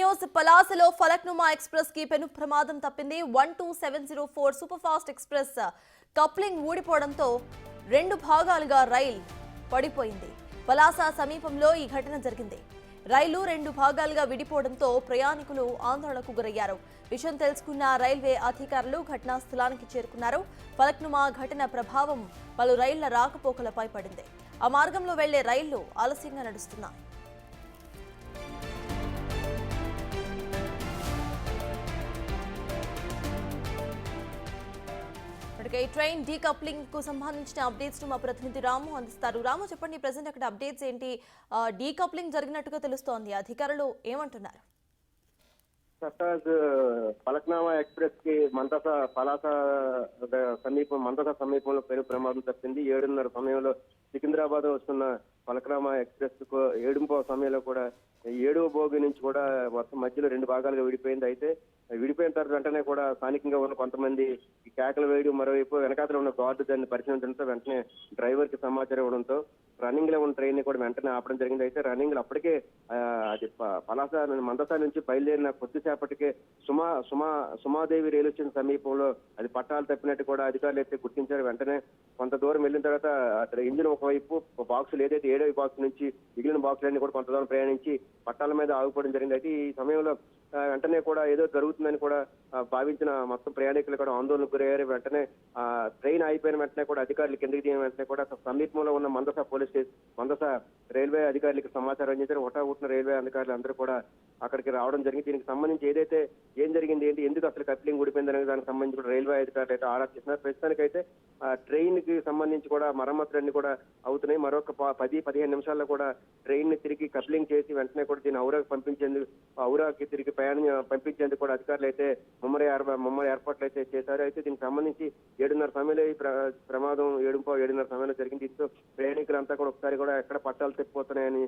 News పలాసలో Falaknuma express కి పెను ప్రమాదం తప్పింది. 12704 సూపర్ ఫాస్ట్ ఎక్స్ప్రెస్ కప్లింగ్ ఊడిపోవడంతో రెండు భాగాలుగా రైలు పడిపోయింది. పలాస సమీపంలో ఈ ఘటన జరిగింది. రైలు రెండు భాగాలుగా విడిపోవడంతో ప్రయాణికులు ఆందోళనకు గురయ్యారు. విషయం తెలుసుకున్న రైల్వే అధికారులు ఘటనా స్థలానికి చేరుకున్నారు. ఫలక్నుమా ఘటన ప్రభావం పలు రైళ్ల రాకపోకలపై పడింది. ఆ మార్గంలో వెళ్లే రైళ్లు ఆలస్యంగా నడుస్తున్నాయి. ఈ ట్రైన్ డీకప్లింగ్ కు సంబంధించిన అప్డేట్స్ మా ప్రతినిధి రాము అందిస్తారు. రాము, చెప్పండి, ప్రెసెంట్ అక్కడ అప్డేట్స్ ఏంటి? డీకప్లింగ్ జరిగినట్టుగా తెలుస్తోంది, అధికారులు ఏమంటున్నారు? ఫలక్నామా ఎక్స్ప్రెస్ కి పలాస సమీపంలో పెను ప్రమాదం తప్పింది. 7:30 సమయంలో సికింద్రాబాద్ వస్తున్న ఫలక్నామా ఎక్స్ప్రెస్ కు 7:30 సమయంలో కూడా 7వ బోగి నుంచి కూడా మొత్తం మధ్యలో రెండు భాగాలుగా విడిపోయింది. అయితే విడిపోయిన తర్వాత వెంటనే కూడా స్థానికంగా ఉన్న కొంతమంది కేకలు వేయడం, మరోవైపు వెనకాతలో ఉన్న గార్డు దాన్ని పరిశీలించడంతో వెంటనే డ్రైవర్ కి సమాచారం ఇవ్వడంతో రన్నింగ్ లో ఉన్న ట్రైన్ ని కూడా వెంటనే ఆపడం జరిగింది. అయితే రన్నింగ్ లో అప్పటికే అది పలాస మందస నుంచి బయలుదేరిన కొద్దిసేపటికే సుమాదేవి రైలు స్టేషన్ సమీపంలో అది పట్టాలు తప్పినట్టు కూడా అధికారులు అయితే గుర్తించారు. వెంటనే కొంత దూరం వెళ్ళిన తర్వాత అక్కడ ఇంజిన్ ఒకవైపు బాక్సులు ఏదైతే 7వ బాక్స్ నుంచి మిగిలిన బాక్సులన్నీ కూడా కొంత దూరం ప్రయాణించి పట్టాల మీద ఆగిపోవడం జరిగింది. అయితే ఈ సమయంలో వెంటనే కూడా ఏదో జరుగుతుందని కూడా భావించిన మొత్తం ప్రయాణికులు కూడా ఆందోళనకు గురయ్యారు. వెంటనే ట్రైన్ అయిపోయిన వెంటనే కూడా అధికారులు కిందకి దిగిన వెంటనే కూడా సమీపంలో ఉన్న మందస రైల్వే అధికారులకు సమాచారం అందించారు. హుటాహుటిన రైల్వే అధికారులు అందరూ కూడా అక్కడికి రావడం జరిగింది. దీనికి సంబంధించి ఏదైతే ఏం జరిగింది, ఎందుకు అసలు కప్లింగ్ ఊడిపోయింది అనే దానికి సంబంధించి కూడా రైల్వే అధికారులు అయితే ఆరా చేస్తున్నారు. ప్రస్తుతానికైతే ట్రైన్ కి సంబంధించి కూడా మరమ్మతులన్నీ కూడా అవుతున్నాయి. మరొక 10-15 నిమిషాల్లో కూడా ట్రైన్ ని తిరిగి కప్లింగ్ చేసి వెంటనే కూడా దీన్ని ఔరాకి తిరిగి పంపించేందుకు కూడా అధికారులు అయితే ముమ్మడి ఏర్పాట్లు అయితే చేశారు. అయితే దీనికి సంబంధించి 7:30 సమయంలో ఈ ప్రమాదం 7:30 సమయంలో జరిగింది. దీంతో ప్రయాణికులంతా కూడా ఒకసారి కూడా ఎక్కడ పట్టాలు తెప్పిపోతున్నాయని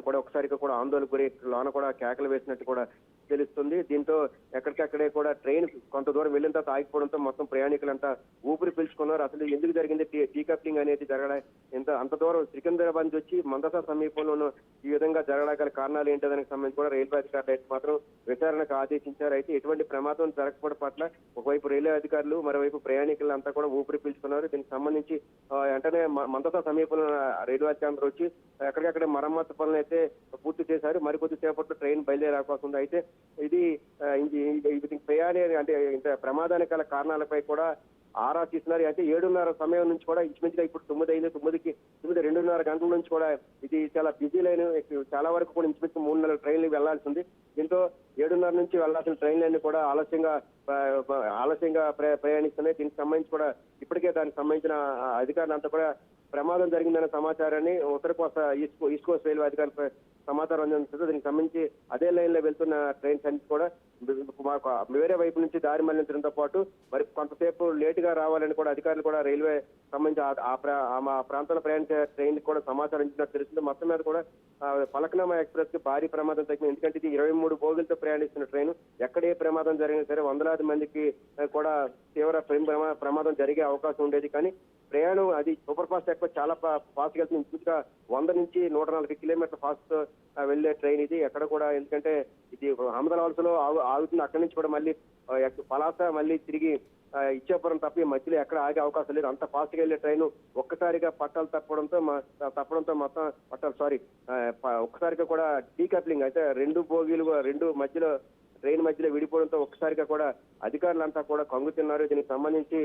కూడా ఒకసారిగా కూడా ఆందోళన గురి లోన కూడా కేకలు వేసినట్టు కూడా తెలుస్తుంది. దీంతో ఎక్కడికక్కడే కూడా ట్రైన్ కొంత దూరం వెళ్ళిన తర్వాత ఆగిపోవడంతో మొత్తం ప్రయాణికులంతా ఊపిరి పీల్చుకున్నారు. అసలు ఎందుకు జరిగింది డీకప్లింగ్ అనేది అంత దూరం సికింద్రాబాద్ నుంచి వచ్చి మందస సమీపంలోనూ ఈ విధంగా జరగగల కారణాలు ఏంటో దానికి సంబంధించి కూడా రైల్వే అధికారులు అయితే మాత్రం విచారణకు ఆదేశించారు. అయితే ఎటువంటి ప్రమాదం జరగకపోవడం పట్ల ఒకవైపు రైల్వే అధికారులు, మరోవైపు ప్రయాణికులు అంతా కూడా ఊపిరి పీల్చుకున్నారు. దీనికి సంబంధించి వెంటనే మందస సమీపంలో రైల్వే అధికారులు వచ్చి ఎక్కడికక్కడ మరమ్మతు పనులు అయితే పూర్తి చేశారు. మరికొద్ది సేపట్లో ట్రైన్ బయలుదేరే అవకాశం ఉంది. అయితే ఇది అంటే ఇంత ప్రమాదానికి గల కారణాలపై కూడా ఆరా తీస్తున్నారు. అయితే 7:30 సమయం నుంచి కూడా ఇంచుమించుగా ఇప్పుడు 9 అయింది. 2:30 గంటల నుంచి కూడా ఇది చాలా బిజీ లైన్. చాలా వరకు కూడా ఇంచుమించు 3-4 ట్రైన్లు వెళ్లాల్సి ఉంది. దీంతో 7:30 నుంచి వెళ్లాల్సిన ట్రైన్లన్నీ కూడా ఆలస్యంగా ప్రయాణిస్తున్నాయి. దీనికి సంబంధించి కూడా ఇప్పటికే దానికి సంబంధించిన అధికారులంతా కూడా ప్రమాదం జరిగిందనే సమాచారాన్ని ఉత్తర కోస్తా ఈస్ట్ కోస్ట్ రైల్వే అధికారులపై సమాచారం అందించారు. దీనికి సంబంధించి అదే లైన్ లో వెళ్తున్న ట్రైన్స్ అన్ని కూడా వేరే వైపు నుంచి దారి మళ్లించడంతో పాటు మరి కొంతసేపు లేట్ గా రావాలని కూడా అధికారులు కూడా రైల్వే సంబంధించి ఆ ప్రాంతంలో ప్రయాణించే ట్రైన్ కూడా సమాచారం ఇచ్చినట్టు తెలుస్తుంది. మొత్తం మీద కూడా ఫలక్నామా ఎక్స్ప్రెస్ కి భారీ ప్రమాదం తగ్గింది. ఎందుకంటే ఇది 23 బోగులతో ప్రయాణిస్తున్న ట్రైన్. ఎక్కడ ఏ ప్రమాదం జరిగినా సరే వందలాది మందికి కూడా తీవ్ర ప్రమాదం జరిగే అవకాశం ఉండేది. కానీ ప్రయాణం అది సూపర్ ఫాస్ట్ ఎక్కువ చాలా ఫాస్ట్ గా వెళ్తుంది. ఇంచుగా 100 నుంచి 140 కిలోమీటర్ల ఫాస్ట్ వెళ్లే ట్రైన్ ఇది. ఎక్కడ కూడా ఎందుకంటే ఇది అహ్మదాబాద్ వలసలో ఆగుతుంది. అక్కడి నుంచి కూడా మళ్ళీ పలాస మళ్ళీ తిరిగి ఇచ్చాపురం తప్పి మధ్యలో ఎక్కడ ఆగే అవకాశం లేదు. అంత ఫాస్ట్ గా వెళ్లే ట్రైన్ ఒక్కసారిగా పట్టాలు తప్పడంతో మొత్తం ఒక్కసారిగా కూడా డీకప్లింగ్ అయితే ట్రైన్ మధ్యలో విడిపోవడంతో ఒక్కసారిగా కూడా అధికారులంతా కూడా కంగుతున్నారు. దీనికి సంబంధించి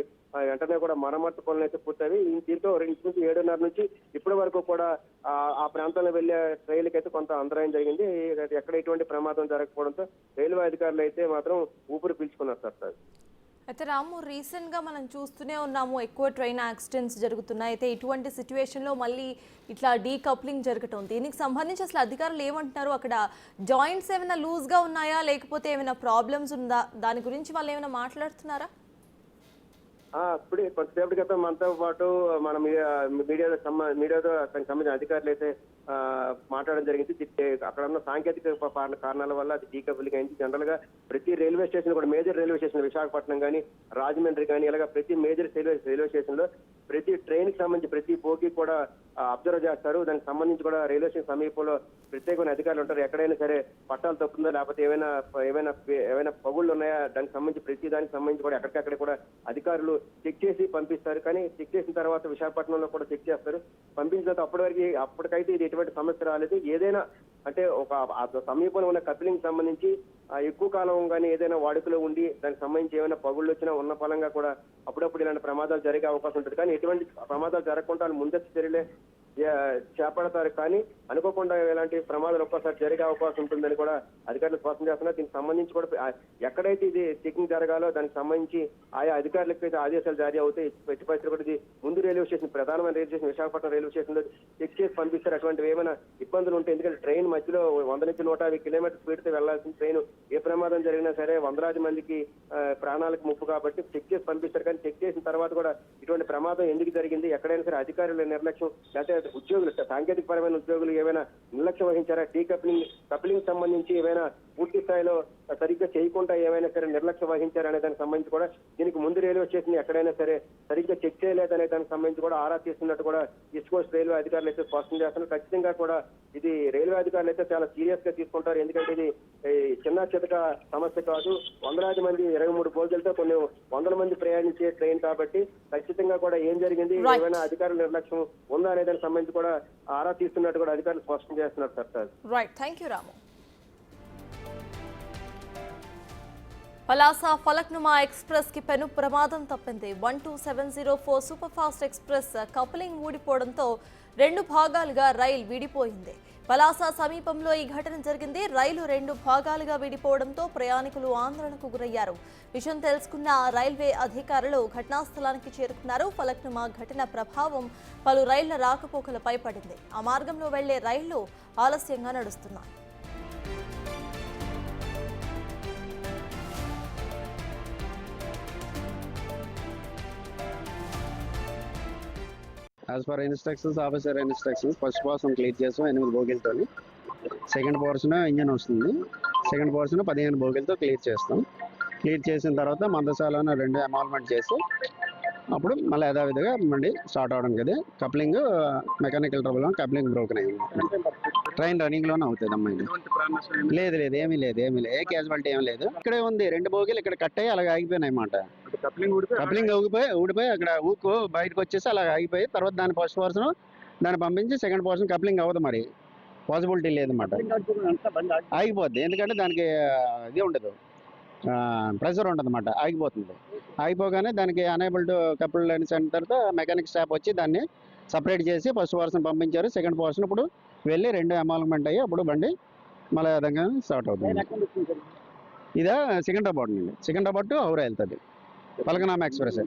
వెంటనే కూడా మరమ్మతు పనులు అయితే పూర్తయి దీంతో 7:30 నుంచి ఇప్పటి వరకు కూడా ఆ ప్రాంతంలో వెళ్లే రైలుకి అయితే కొంత అంతరాయం జరిగింది. ఎక్కడ ఎటువంటి ప్రమాదం జరగకపోవడంతో రైల్వే అధికారులు అయితే మాత్రం ఊపిరి పీల్చుకున్నారు సార్. అయితే రాము, రీసెంట్ గా మనం చూస్తూనే ఉన్నాము ఎక్కువ ట్రైన్ యాక్సిడెంట్స్ జరుగుతున్నాయి. అయితే ఇటువంటి సిచ్యువేషన్ లో మళ్ళీ ఇట్లా డీకప్లింగ్ జరగటం, దీనికి సంబంధించి అసలు అధికారులు ఏమంటున్నారు? అక్కడ జాయింట్స్ ఏమైనా లూజ్ గా ఉన్నాయా, లేకపోతే ఏమైనా ప్రాబ్లమ్స్ ఉందా? దాని గురించి వాళ్ళు ఏమైనా మాట్లాడుతున్నారా? ఇప్పుడు కొద్దిసేపటి క్రితం మనతో పాటు మన మీడియాతో దానికి సంబంధించిన అధికారులు అయితే మాట్లాడడం జరిగింది. అక్కడ ఉన్న సాంకేతిక కారణాల వల్ల అది డీకప్లింగ్ అయింది. జనరల్ గా ప్రతి రైల్వే స్టేషన్ కూడా మేజర్ రైల్వే స్టేషన్ విశాఖపట్నం కానీ రాజమండ్రి కానీ ఇలాగా ప్రతి మేజర్ రైల్వే స్టేషన్ లో ప్రతి ట్రైన్ కి సంబంధించి ప్రతి బోగి కూడా అబ్జర్వ్ చేస్తారు. దానికి సంబంధించి కూడా రైల్వే స్టేషన్ సమీపంలో ప్రత్యేకమైన అధికారులు ఉంటారు. ఎక్కడైనా సరే పట్టాలు తప్పుందో లేకపోతే ఏమైనా పగుళ్ళు ఉన్నాయా దానికి సంబంధించి ప్రతి దానికి సంబంధించి కూడా ఎక్కడికక్కడ కూడా అధికారులు చెక్ చేసి పంపిస్తారు. కానీ చెక్ చేసిన తర్వాత విశాఖపట్నంలో కూడా చెక్ చేస్తారు. పంపించిన తర్వాత అప్పటికైతే ఇది ఎటువంటి సమస్య రాలేదు. ఏదైనా అంటే ఒక సమీపంలో ఉన్న కపిలింగ్ సంబంధించి ఎక్కువ కాలం కానీ ఏదైనా వాడుకలో ఉండి దానికి సంబంధించి ఏమైనా పగుళ్ళు వచ్చినా ఉన్న ఫలంగా కూడా అప్పుడప్పుడు ఇలాంటి ప్రమాదాలు జరిగే అవకాశం ఉంటుంది. కానీ ఎటువంటి ప్రమాదాలు జరగకుండా ముందస్తు చర్యలే చేపడతారు. కానీ అనుకోకుండా ఇలాంటి ప్రమాదాలు ఒక్కసారి జరిగే అవకాశం ఉంటుందని కూడా అధికారులు స్పష్టం చేస్తున్నారు. దీనికి సంబంధించి కూడా ఎక్కడైతే ఇది చెకింగ్ జరగాలో దానికి సంబంధించి ఆయా అధికారులకు అయితే ఆదేశాలు జారీ అవుతాయి. ఎట్టి పరిస్థితులు కూడా ఇది ముందు రైల్వే స్టేషన్ ప్రధానమైన railway station Visakhapatnam railway station లో చెక్ చేసి పంపిస్తారు. అటువంటివి ఏమైనా ఇబ్బందులు ఉంటాయి. ఎందుకంటే ట్రైన్ మధ్యలో 100 నుంచి 150 కిలోమీటర్ స్పీడ్ తో వెళ్లాల్సిన ట్రైన్ ఏ ప్రమాదం జరిగినా సరే వందలాది మందికి ప్రాణాలకు ముప్పు కాబట్టి చెక్ చేసి పంపిస్తారు. కానీ చెక్ చేసిన తర్వాత కూడా ఇటువంటి ప్రమాదం ఎందుకు జరిగింది, ఎక్కడైనా సరే అధికారుల నిర్లక్ష్యం లేకపోతే ఉద్యోగులు సాంకేతిక పరమైన ఉద్యోగులు ఏమైనా నిర్లక్ష్యం వహించారా, కప్లింగ్ సంబంధించి ఏమైనా పూర్తి స్థాయిలో సరిగ్గా చేయకుండా ఏమైనా సరే నిర్లక్ష్యం వహించారా అనే దానికి సంబంధించి కూడా దీనికి ముందు రైల్వే స్టేషన్ ఎక్కడైనా సరే సరిగ్గా చెక్ చేయలేదనే దానికి సంబంధించి కూడా ఆరా తీస్తున్నట్టు కూడా ఈస్ట్ కోస్ట్ రైల్వే అధికారులు అయితే స్పష్టం చేస్తున్నారు. ఖచ్చితంగా కూడా ఇది రైల్వే అధికారులు అయితే చాలా సీరియస్ గా తీసుకుంటారు. ఎందుకంటే ఇది చిన్న చితక సమస్య కాదు. వందలాది మంది 23 బోగీలతో కొన్ని వందల మంది ప్రయాణించే ట్రైన్ కాబట్టి ఖచ్చితంగా కూడా ఏం జరిగింది, ఏమైనా అధికారుల నిర్లక్ష్యం ఉందా అనే దానికి సంబంధించి కూడా ఆరా తీస్తున్నట్టు కూడా అధికారులు స్పష్టం చేస్తున్నారు. Sir right, thank you Ramu. Palasa Falaknuma express కి పెను ప్రమాదం తప్పింది. 12704 సూపర్ ఫాస్ట్ ఎక్స్ప్రెస్ కప్లింగ్ ఊడిపోవడంతో 2 భాగాలుగా రైలు విడిపోయింది. పలాస సమీపంలో ఈ ఘటన జరిగింది. రైలు 2 భాగాలుగా విడిపోవడంతో ప్రయాణికులు ఆందోళనకు గురయ్యారు. విషయం తెలుసుకున్న రైల్వే అధికారులు ఘటనా స్థలానికి చేరుకున్నారు. ఫలక్నుమా ఘటన ప్రభావం పలు రైళ్ల రాకపోకలపై పడింది. ఆ మార్గంలో వెళ్లే రైళ్లు ఆలస్యంగా నడుస్తున్నాయి. As per instructions, officer instructions, first portion clear చేసాం 8 బోగీలతో. సెకండ్ పోర్షన్ ఇంజన్ వస్తుంది. సెకండ్ పోర్షన్ 15 బోగీలతో క్లియర్ చేస్తాం. క్లియర్ చేసిన తర్వాత మందసాలను 2 అమాల్మెంట్ చేసి అప్పుడు మళ్ళీ యథావిధిగా మళ్ళీ స్టార్ట్ అవడం కదా. Coupling mechanical trouble coupling broken అయింది. ట్రైన్ రన్నింగ్లోనే అవుతుంది అమ్మాయి. లేదు ఏమీ లేదు ఏ క్యాజువాలిటీ ఏమీ లేదు. ఇక్కడే ఉంది 2 బోగీలు ఇక్కడ కట్ అయ్యి అలాగ ఆగిపోయినాయి అన్నమాట. కప్లింగ్ ఊడిపోయి అక్కడ ఊకు బయటకు వచ్చేసి అలాగ ఆగిపోయి తర్వాత దాని ఫస్ట్ పోర్షన్ దాన్ని పంపించి సెకండ్ పోర్షన్ కప్లింగ్ అవ్వదు. మరి పాసిబిలిటీ లేదన్నమాట, ఆగిపోద్ది. ఎందుకంటే దానికి ఇది ఉండదు, ప్రెషర్ ఉండదు అన్నమాట, ఆగిపోతుంది. ఆగిపోగానే దానికి అనేబుల్ టు కపుల్ లైన్స్ అయిన తర్వాత మెకానిక్ స్టాఫ్ వచ్చి దాన్ని సపరేట్ చేసి ఫస్ట్ పోర్షన్ పంపించారు. సెకండ్ పోర్షన్ ఇప్పుడు వెళ్ళి 2 అమాల్మెంట్ అయ్యి అప్పుడు బండి మళ్ళీ విధంగా స్టార్ట్ అవుతుంది. ఇదే సికింద్రాబాద్ నుండి సికింద్రాబాద్ టు హౌరా వెళ్తుంది ఫలక్నుమా ఎక్స్ప్రెస్.